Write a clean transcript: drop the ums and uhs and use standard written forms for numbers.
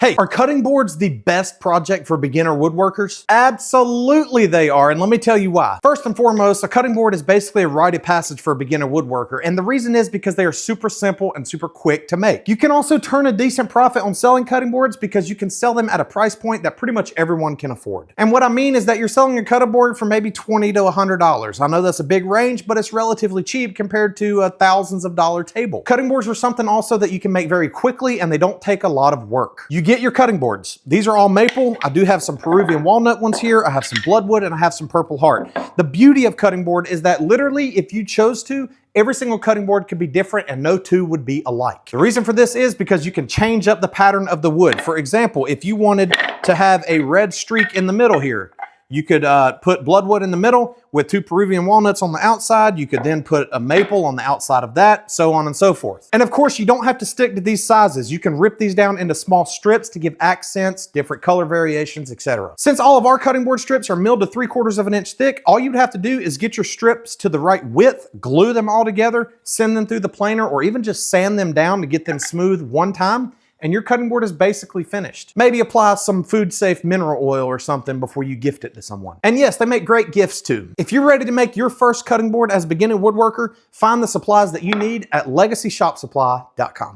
Hey, are cutting boards the best project for beginner woodworkers? Absolutely they are, and let me tell you why. First and foremost, a cutting board is basically a rite of passage for a beginner woodworker, and the reason is because they are super simple and super quick to make. You can also turn a decent profit on selling cutting boards because you can sell them at a price point that pretty much everyone can afford. And what I mean is that you're selling a cutting board for maybe $20 to $100. I know that's a big range, but it's relatively cheap compared to a thousands of dollar table. Cutting boards are something also that you can make very quickly, and they don't take a lot of work. You get your cutting boards. These are all maple. I do have some Peruvian walnut ones here. I have some bloodwood and I have some purple heart. The beauty of cutting board is that literally, if you chose to, every single cutting board could be different and no two would be alike. The reason for this is because you can change up the pattern of the wood. For example, if you wanted to have a red streak in the middle here, you could put bloodwood in the middle with two Peruvian walnuts on the outside. You could then put a maple on the outside of that, so on and so forth. And of course, you don't have to stick to these sizes. You can rip these down into small strips to give accents, different color variations, etc. Since all of our cutting board strips are milled to 3/4 of an inch thick, all you'd have to do is get your strips to the right width, glue them all together, send them through the planer, or even just sand them down to get them smooth one time, and your cutting board is basically finished. Maybe apply some food safe mineral oil or something before you gift it to someone. And yes, they make great gifts too. If you're ready to make your first cutting board as a beginning woodworker, find the supplies that you need at LegacyShopSupply.com.